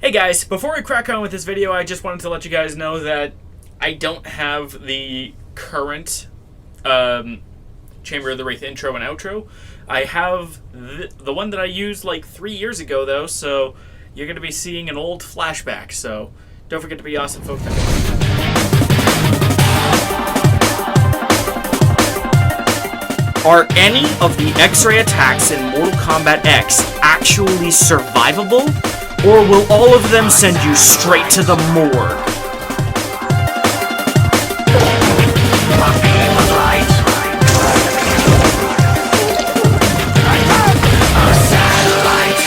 Hey guys, before we crack on with this video, I just wanted to let you guys know that I don't have the current Chamber of the Wraith intro and outro. I have the one that I used like 3 years ago though, so you're going to be seeing an old flashback, so don't forget to be awesome, folks. Are any of the X-ray attacks in Mortal Kombat X actually survivable? Or will all of them send you straight to the morgue? A satellite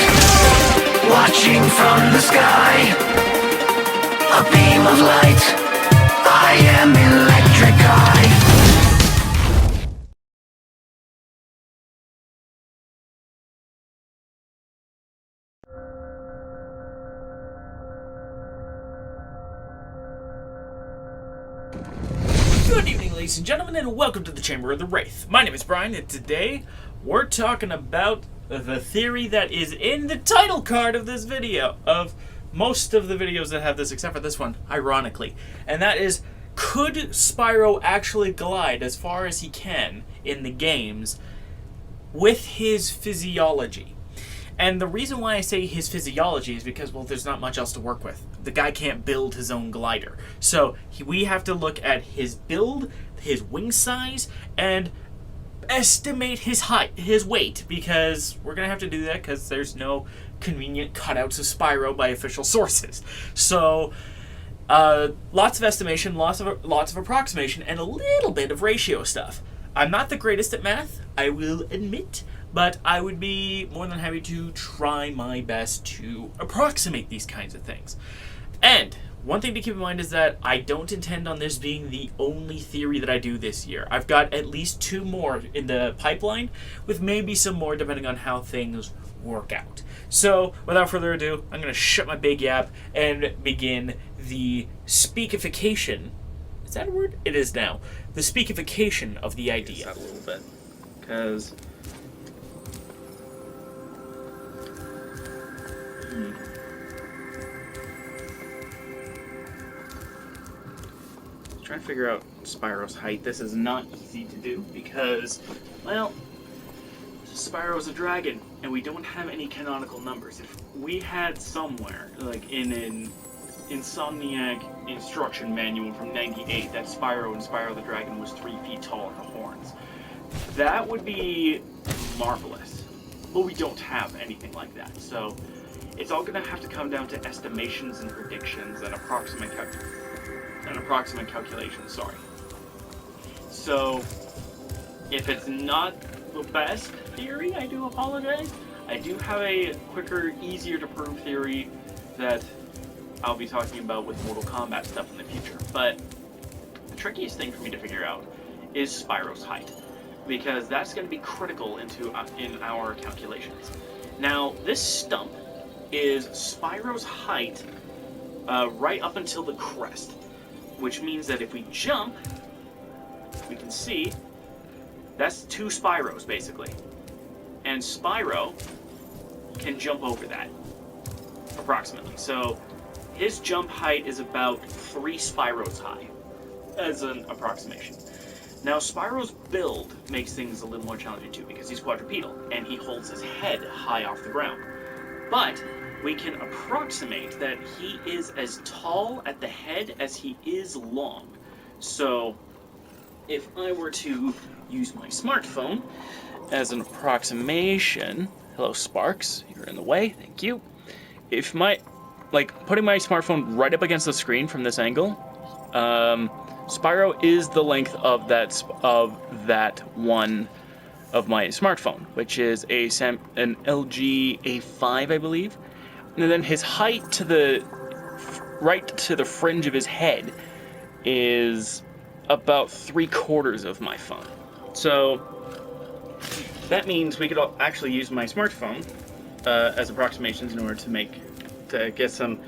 watching from the sky. A beam of light. I am electric eye. Good evening, ladies and gentlemen, and welcome to the Chamber of the Wraith. My name is Brian, and today we're talking about the theory that is in the title card of this video, of most of the videos that have this, except for this one, ironically. And that is, could Spyro actually glide as far as he can in the games with his physiology? And the reason why I say his physiology is because, well, there's not much else to work with. The guy can't build his own glider. So we have to look at his build, his wing size, and estimate his height, his weight, because we're going to have to do that because there's no convenient cutouts of Spyro by official sources. So lots of estimation, lots of approximation, and a little bit of ratio stuff. I'm not the greatest at math, I will admit, but I would be more than happy to try my best to approximate these kinds of things. And one thing to keep in mind is that I don't intend on this being the only theory that I do this year. I've got at least 2 more in the pipeline, with maybe some more depending on how things work out. So, without further ado, I'm going to shut my big yap and begin the speakification. Is that a word? It is now. The speakification of the idea. That a little bit, because trying to figure out Spyro's height. This is not easy to do because, well, Spyro's a dragon, and we don't have any canonical numbers. If we had somewhere, like in an Insomniac instruction manual from '98, that Spyro and Spyro the Dragon was 3 feet tall at the horns, that would be marvelous. But we don't have anything like that, so it's all going to have to come down to estimations and predictions and approximate calculations, sorry. So, if it's not the best theory, I do apologize. I do have a quicker, easier to prove theory that I'll be talking about with Mortal Kombat stuff in the future. But the trickiest thing for me to figure out is Spyro's height, because that's going to be critical in our calculations. Now, this stump is Spyro's height right up until the crest, which means that if we jump, we can see that's 2 Spyros basically, and Spyro can jump over that approximately. So his jump height is about 3 Spyros high as an approximation. Now Spyro's build makes things a little more challenging too, because he's quadrupedal and he holds his head high off the ground. But we can approximate that he is as tall at the head as he is long. So if I were to use my smartphone as an approximation, hello Sparks, you're in the way, thank you. If putting my smartphone right up against the screen from this angle, Spyro is the length of that one of my smartphone, which is an LG A5, I believe. And then his height to the fringe of his head is about 3/4 of my phone. So that means we could actually use my smartphone as approximations in order to get some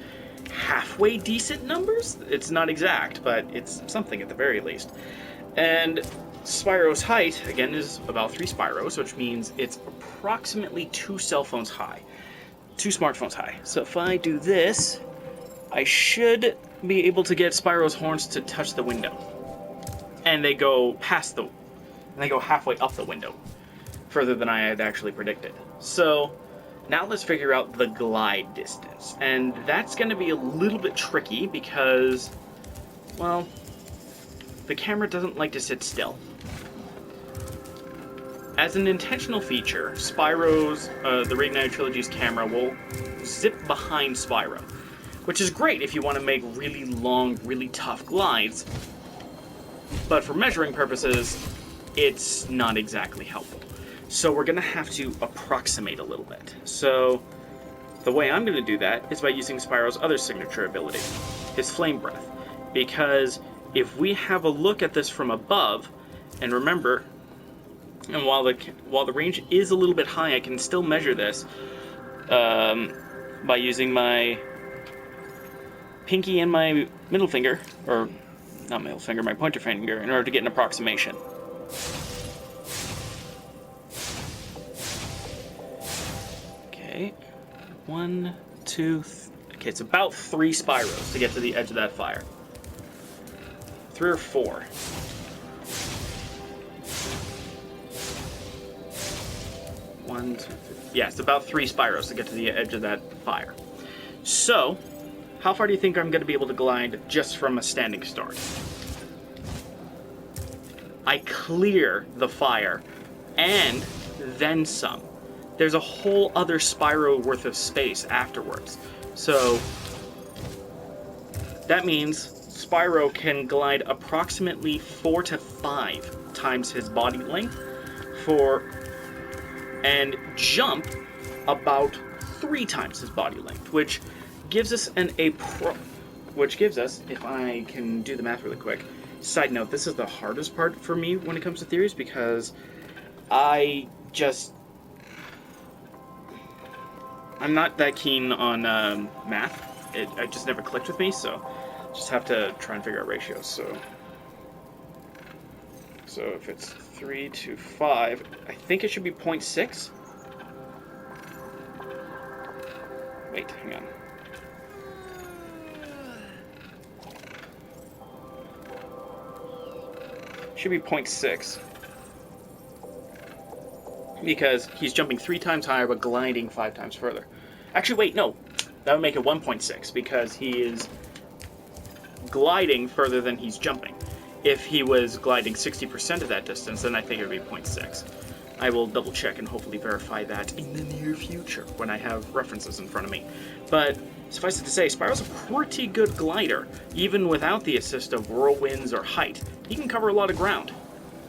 halfway decent numbers. It's not exact, but it's something at the very least. And Spyro's height, again, is about 3 Spyros, which means it's approximately 2 cell phones high. 2 smartphones high. So if I do this, I should be able to get Spyro's horns to touch the window. And they go halfway up the window, further than I had actually predicted. So now let's figure out the glide distance. And that's going to be a little bit tricky because, well, the camera doesn't like to sit still. As an intentional feature, Spyro's, the Raid Night Trilogy's camera will zip behind Spyro, which is great if you want to make really long, really tough glides, but for measuring purposes, it's not exactly helpful. So we're going to have to approximate a little bit. So the way I'm going to do that is by using Spyro's other signature ability, his Flame Breath, because if we have a look at this from above, and remember, and while the range is a little bit high, I can still measure this by using my pinky and my middle finger, or not middle finger, my pointer finger, in order to get an approximation. Okay, 1, 2, okay, it's about 3 Spyros to get to the edge of that fire. 3 or 4. One, two, three. Yeah, it's about 3 Spyros to get to the edge of that fire. So, how far do you think I'm going to be able to glide just from a standing start? I clear the fire, and then some. There's a whole other Spyro worth of space afterwards. So, that means Spyro can glide approximately 4 to 5 times his body length and jump about 3 times his body length, which gives us if I can do the math really quick. Side note, this is the hardest part for me when it comes to theories because I'm not that keen on math. It just never clicked with me, so just have to try and figure out ratios. So if it's 3 to 5, I think it should be 0.6. Wait, hang on. Should be 0.6. Because he's jumping 3 times higher but gliding 5 times further. Actually, wait, no. That would make it 1.6 because he is gliding further than he's jumping. If he was gliding 60% of that distance, then I think it would be 0.6. I will double check and hopefully verify that in the near future when I have references in front of me. But suffice it to say, Spyro's a pretty good glider, even without the assist of whirlwinds or height. He can cover a lot of ground.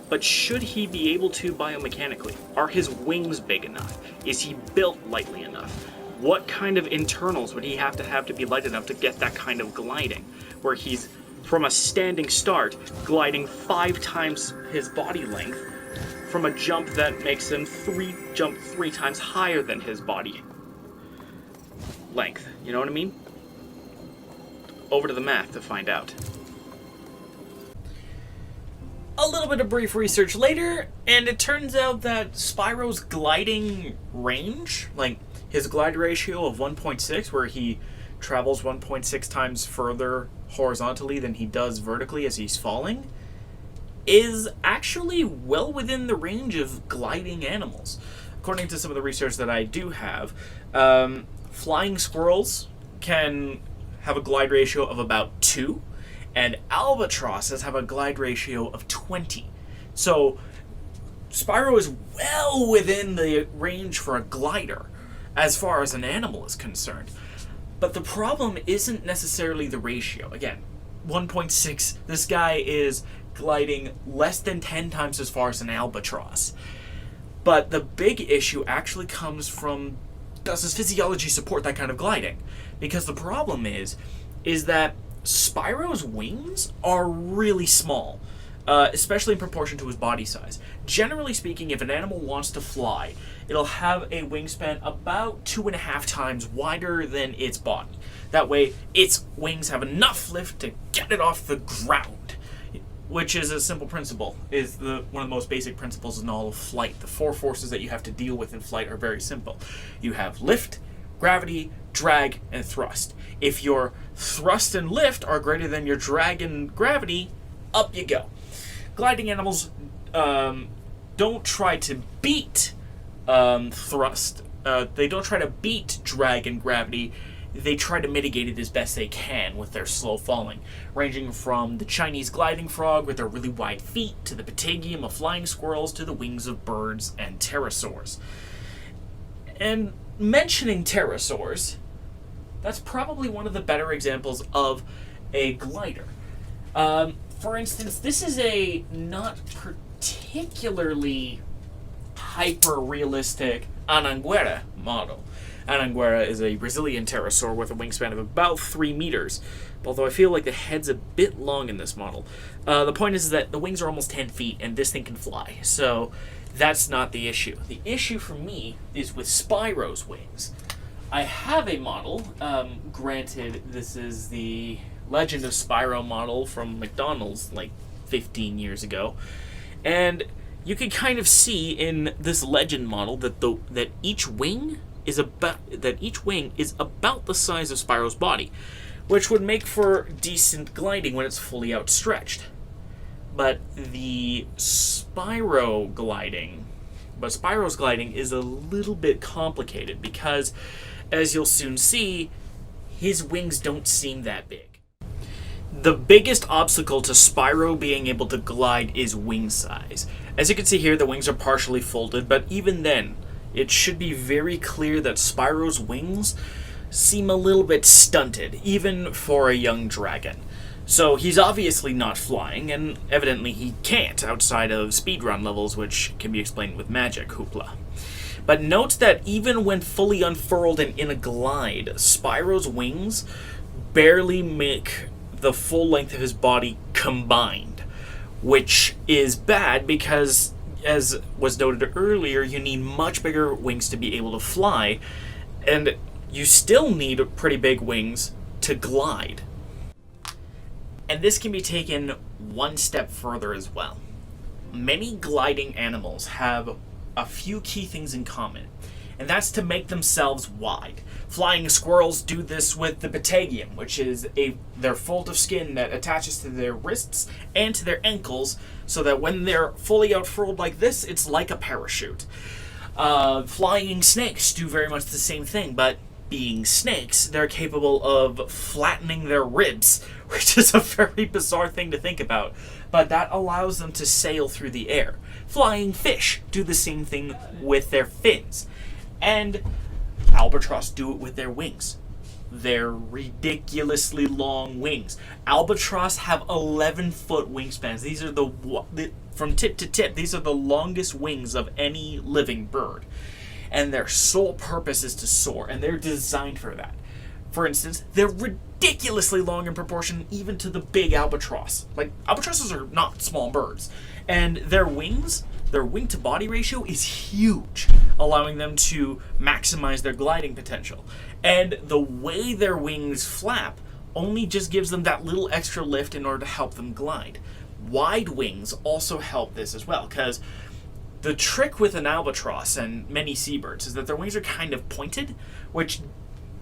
But should he be able to biomechanically? Are his wings big enough? Is he built lightly enough? What kind of internals would he have to be light enough to get that kind of gliding, where he's from a standing start, gliding 5 times his body length from a jump that makes him jump 3 times higher than his body length. You know what I mean? Over to the math to find out. A little bit of brief research later, and it turns out that Spyro's gliding range, like his glide ratio of 1.6, where he travels 1.6 times further horizontally than he does vertically as he's falling, is actually well within the range of gliding animals. According to some of the research that I do have, flying squirrels can have a glide ratio of about 2, and albatrosses have a glide ratio of 20. So Spyro is well within the range for a glider as far as an animal is concerned. But the problem isn't necessarily the ratio. Again, 1.6, this guy is gliding less than 10 times as far as an albatross. But the big issue actually comes from, does his physiology support that kind of gliding? Because the problem is that Spyro's wings are really small, especially in proportion to his body size. Generally speaking, if an animal wants to fly, it'll have a wingspan about 2.5 times wider than its body. That way, its wings have enough lift to get it off the ground, which is a simple principle, is one of the most basic principles in all of flight. The 4 forces that you have to deal with in flight are very simple. You have lift, gravity, drag, and thrust. If your thrust and lift are greater than your drag and gravity, up you go. Gliding animals don't try to beat thrust. They don't try to beat drag and gravity. They try to mitigate it as best they can with their slow falling, ranging from the Chinese gliding frog with their really wide feet, to the patagium of flying squirrels, to the wings of birds and pterosaurs. And mentioning pterosaurs, that's probably one of the better examples of a glider. For instance, this is a not particularly hyper-realistic Anhanguera model. Anhanguera is a Brazilian pterosaur with a wingspan of about 3 meters, although I feel like the head's a bit long in this model. The point is that the wings are almost 10 feet, and this thing can fly, so that's not the issue. The issue for me is with Spyro's wings. I have a model, granted this is the Legend of Spyro model from McDonald's like 15 years ago, and you can kind of see in this Legend model that each wing is about the size of Spyro's body, which would make for decent gliding when it's fully outstretched. But Spyro's gliding is a little bit complicated because, as you'll soon see, his wings don't seem that big. The biggest obstacle to Spyro being able to glide is wing size. As you can see here, the wings are partially folded, but even then, it should be very clear that Spyro's wings seem a little bit stunted, even for a young dragon. So he's obviously not flying, and evidently he can't outside of speedrun levels, which can be explained with magic hoopla. But note that even when fully unfurled and in a glide, Spyro's wings barely make the full length of his body combined, which is bad because, as was noted earlier, you need much bigger wings to be able to fly, and you still need pretty big wings to glide. And this can be taken one step further as well. Many gliding animals have a few key things in common, and that's to make themselves wide. Flying squirrels do this with the patagium, which is their fold of skin that attaches to their wrists and to their ankles, so that when they're fully outfurled like this, it's like a parachute. Flying snakes do very much the same thing, but being snakes, they're capable of flattening their ribs, which is a very bizarre thing to think about, but that allows them to sail through the air. Flying fish do the same thing with their fins, and albatross do it with their wings. Their ridiculously long wings. Albatross have 11-foot wingspans. These are from tip to tip, these are the longest wings of any living bird. And their sole purpose is to soar, and they're designed for that. For instance, they're ridiculously long in proportion even to the big albatross. Like, albatrosses are not small birds. And their wings, their wing-to-body ratio is huge, allowing them to maximize their gliding potential. And the way their wings flap only just gives them that little extra lift in order to help them glide. Wide wings also help this as well, because the trick with an albatross and many seabirds is that their wings are kind of pointed, which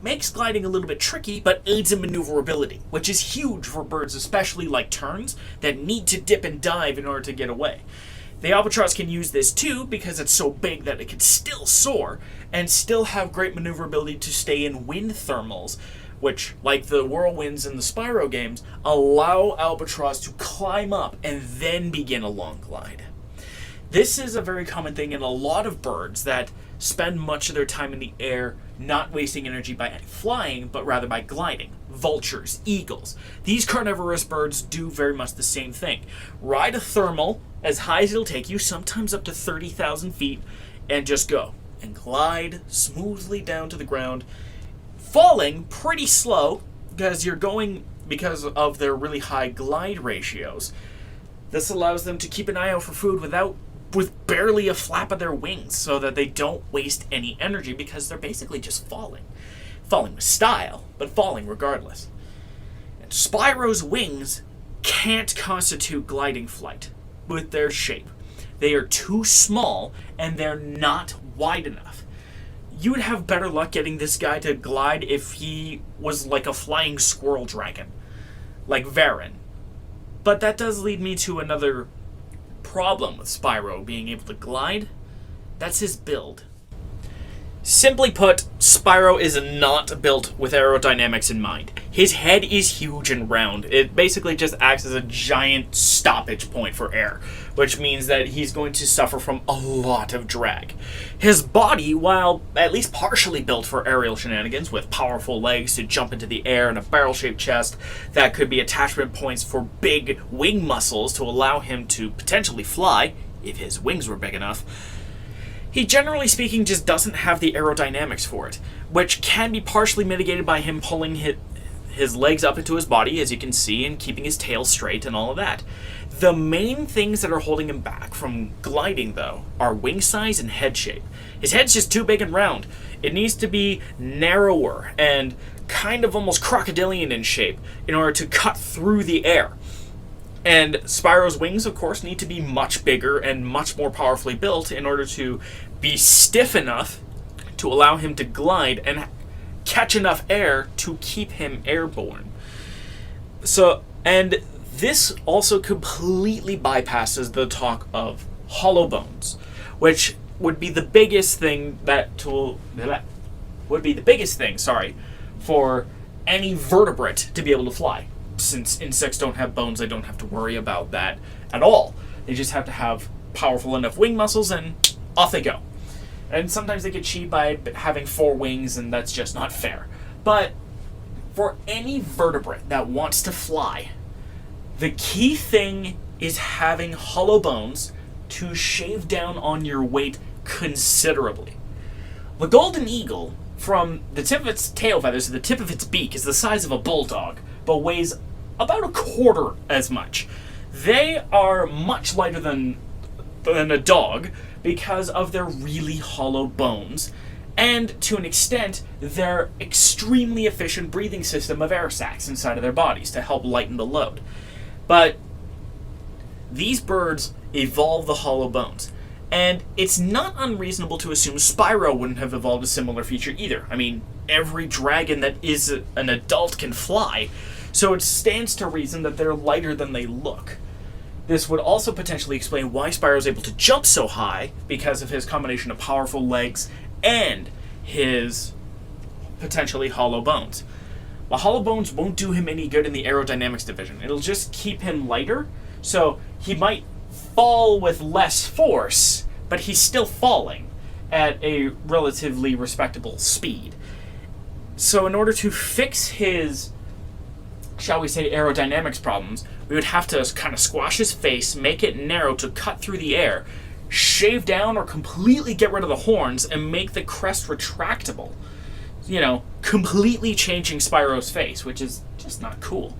makes gliding a little bit tricky, but aids in maneuverability, which is huge for birds, especially like terns, that need to dip and dive in order to get away. The albatross can use this too because it's so big that it can still soar and still have great maneuverability to stay in wind thermals, which, like the whirlwinds in the Spyro games, allow albatross to climb up and then begin a long glide. This is a very common thing in a lot of birds that spend much of their time in the air not wasting energy by flying, but rather by gliding. Vultures, eagles. These carnivorous birds do very much the same thing. Ride a thermal as high as it'll take you, sometimes up to 30,000 feet, and just go. And glide smoothly down to the ground, falling pretty slow because of their really high glide ratios. This allows them to keep an eye out for food with barely a flap of their wings, so that they don't waste any energy because they're basically just falling. Falling with style, but falling regardless. And Spyro's wings can't constitute gliding flight with their shape. They are too small and they're not wide enough. you would have better luck getting this guy to glide if he was like a flying squirrel dragon, like Varen. But that does lead me to another problem with Spyro being able to glide. That's his build. Simply put, Spyro is not built with aerodynamics in mind. His head is huge and round. It basically just acts as a giant stoppage point for air, which means that he's going to suffer from a lot of drag. His body, while at least partially built for aerial shenanigans, with powerful legs to jump into the air and a barrel-shaped chest that could be attachment points for big wing muscles to allow him to potentially fly, if his wings were big enough, he, generally speaking, just doesn't have the aerodynamics for it, which can be partially mitigated by him pulling his legs up into his body, as you can see, and keeping his tail straight and all of that. The main things that are holding him back from gliding, though, are wing size and head shape. His head's just too big and round. It needs to be narrower and kind of almost crocodilian in shape in order to cut through the air. And Spyro's wings, of course, need to be much bigger and much more powerfully built in order to be stiff enough to allow him to glide and catch enough air to keep him airborne. And this also completely bypasses the talk of hollow bones, which would be the biggest thing for any vertebrate to be able to fly. Since insects don't have bones, they don't have to worry about that at all. They just have to have powerful enough wing muscles and off they go. And sometimes they get cheat by having 4 wings, and that's just not fair. But for any vertebrate that wants to fly, the key thing is having hollow bones to shave down on your weight considerably. The golden eagle, from the tip of its tail feathers to the tip of its beak, is the size of a bulldog, but weighs about a quarter as much. They are much lighter than a dog because of their really hollow bones, and to an extent, their extremely efficient breathing system of air sacs inside of their bodies to help lighten the load. But these birds evolve the hollow bones, and it's not unreasonable to assume Spyro wouldn't have evolved a similar feature either. I mean, every dragon that is an adult can fly, so it stands to reason that they're lighter than they look. This would also potentially explain why Spyro's able to jump so high, because of his combination of powerful legs and his potentially hollow bones. The hollow bones won't do him any good in the aerodynamics division. It'll just keep him lighter, so he might fall with less force, but he's still falling at a relatively respectable speed. So in order to fix his, shall we say, aerodynamics problems, we would have to kind of squash his face, make it narrow to cut through the air, shave down or completely get rid of the horns, and make the crest retractable. You know, completely changing Spyro's face, which is just not cool.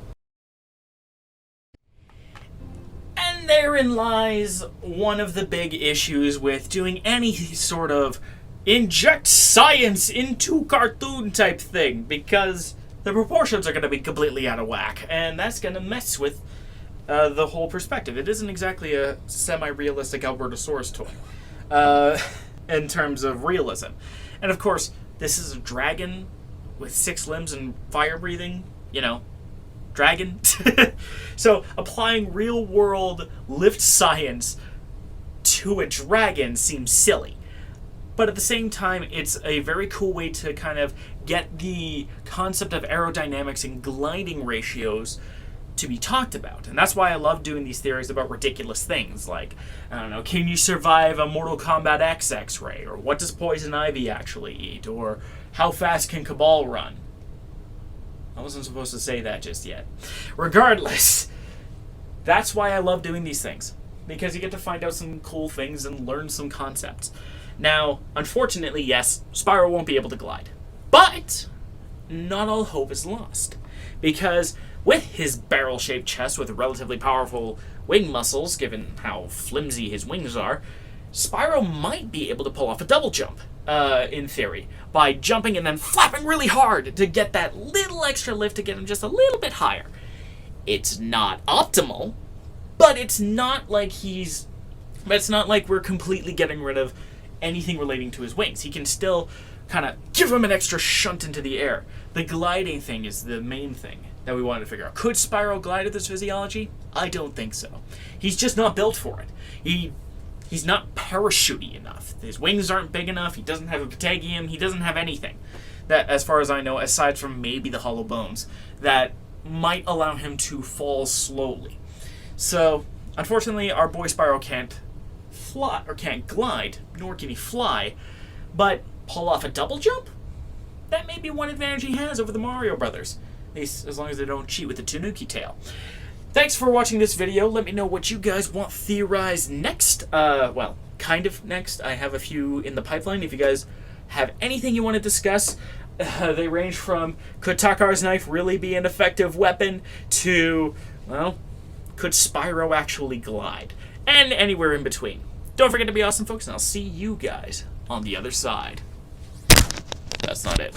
And therein lies one of the big issues with doing any sort of inject science into cartoon type thing, because the proportions are going to be completely out of whack, and that's going to mess with the whole perspective. It isn't exactly a semi-realistic Albertosaurus toy in terms of realism. And of course, this is a dragon with 6 limbs and fire breathing, you know, dragon. So applying real-world lift science to a dragon seems silly. But at the same time, it's a very cool way to kind of get the concept of aerodynamics and gliding ratios to be talked about. And that's why I love doing these theories about ridiculous things, like, I don't know, can you survive a Mortal Kombat X X-ray? Or what does Poison Ivy actually eat? Or how fast can Cabal run? I wasn't supposed to say that just yet. Regardless, that's why I love doing these things, because you get to find out some cool things and learn some concepts. Now, unfortunately, yes, Spyro won't be able to glide. But not all hope is lost, because with his barrel-shaped chest with relatively powerful wing muscles, given how flimsy his wings are, Spyro might be able to pull off a double jump, in theory, by jumping and then flapping really hard to get that little extra lift to get him just a little bit higher. It's not optimal, but it's not like we're completely getting rid of anything relating to his wings. He can still kind of give him an extra shunt into the air. The gliding thing is the main thing that we wanted to figure out. Could Spyro glide at this physiology? I don't think so. He's just not built for it. He's not parachutey enough. His wings aren't big enough. He doesn't have a patagium. He doesn't have anything that, as far as I know, aside from maybe the hollow bones, that might allow him to fall slowly. So, unfortunately, our boy Spyro can't fly, or can't glide, nor can he fly, but pull off a double jump? That may be one advantage he has over the Mario Brothers. At least as long as they don't cheat with the Tanuki tail. Thanks for watching this video. Let me know what you guys want theorized next. Well, kind of next. I have a few in the pipeline. If you guys have anything you want to discuss, they range from, could Takar's knife really be an effective weapon, to, well, could Spyro actually glide? And anywhere in between. Don't forget to be awesome, folks, and I'll see you guys on the other side. That's not it.